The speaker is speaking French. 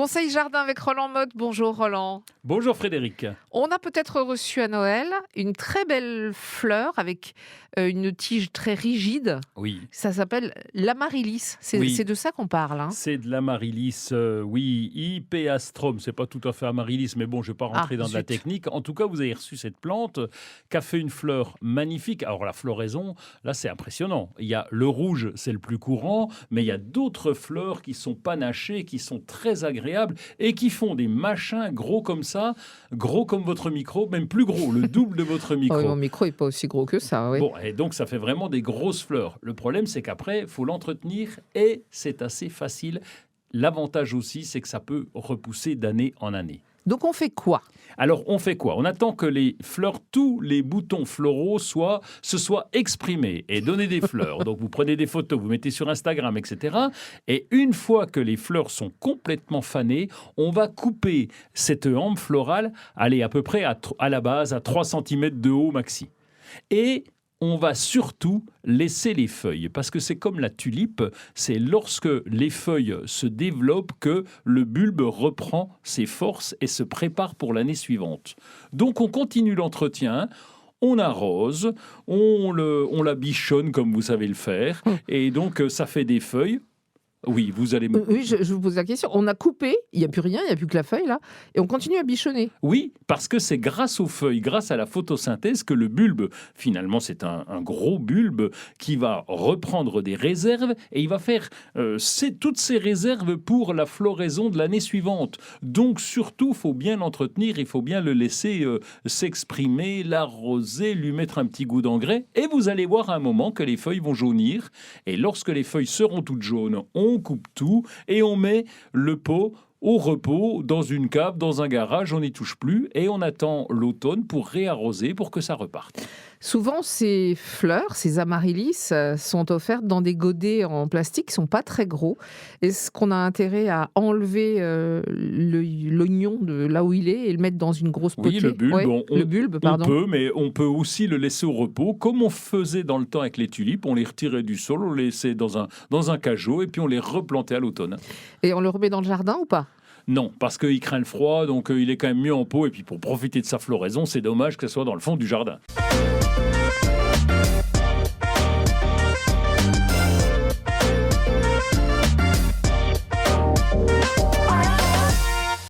Conseil jardin avec Roland Motte. Bonjour Roland. Bonjour Frédéric. On a peut-être reçu à Noël une très belle fleur avec une tige très rigide. Oui. Ça s'appelle l'amaryllis. Oui. C'est de ça qu'on parle. C'est de l'amaryllis, oui, Hypeastrum. C'est pas tout à fait amaryllis, mais bon, je ne vais pas rentrer dans de la zut. technique. En tout cas, vous avez reçu cette plante qui a fait une fleur magnifique. Alors la floraison, là, c'est impressionnant. Il y a le rouge, c'est le plus courant, mais il y a d'autres fleurs qui sont panachées, qui sont très agréables et qui font des machins gros comme ça, gros comme votre micro, même plus gros, le double de votre micro. Mon micro n'est pas aussi gros que ça. Oui. Bon, et donc ça fait vraiment des grosses fleurs. Le problème, c'est qu'après, il faut l'entretenir et c'est assez facile. L'avantage aussi, c'est que ça peut repousser d'année en année. Donc on fait quoi? Alors, on fait quoi? On attend que les fleurs, tous les boutons floraux se soient exprimés et donner des fleurs. Donc, vous prenez des photos, vous mettez sur Instagram, etc. Et une fois que les fleurs sont complètement fanées, on va couper cette hampe florale, allez, à peu près à la base, à 3 cm de haut maxi. Et on va surtout laisser les feuilles, parce que c'est comme la tulipe, c'est lorsque les feuilles se développent que le bulbe reprend ses forces et se prépare pour l'année suivante. Donc on continue l'entretien, on arrose, on la bichonne comme vous savez le faire, et donc ça fait des feuilles. Oui, vous allez me... Oui, je vous pose la question. On a coupé, il n'y a plus rien, il n'y a plus que la feuille là, et on continue à bichonner. Oui, parce que c'est grâce aux feuilles, grâce à la photosynthèse que le bulbe, finalement c'est un gros bulbe qui va reprendre des réserves et il va faire toutes ces réserves pour la floraison de l'année suivante. Donc surtout, il faut bien l'entretenir, il faut bien le laisser s'exprimer, l'arroser, lui mettre un petit goût d'engrais et vous allez voir à un moment que les feuilles vont jaunir et lorsque les feuilles seront toutes jaunes, on coupe tout et on met le pot au repos, dans une cave, dans un garage, on n'y touche plus et on attend l'automne pour réarroser, pour que ça reparte. Souvent, ces fleurs, ces amaryllis, sont offertes dans des godets en plastique qui ne sont pas très gros. Est-ce qu'on a intérêt à enlever l'oignon de là où il est et le mettre dans une grosse potée? Oui, le bulbe, le bulbe, pardon. on peut, mais on peut aussi le laisser au repos, comme on faisait dans le temps avec les tulipes. On les retirait du sol, on les laissait dans un cajot et puis on les replantait à l'automne. Et on le remet dans le jardin ou pas? Non, parce qu'il craint le froid, donc il est quand même mieux en pot. Et puis pour profiter de sa floraison, c'est dommage que ce soit dans le fond du jardin.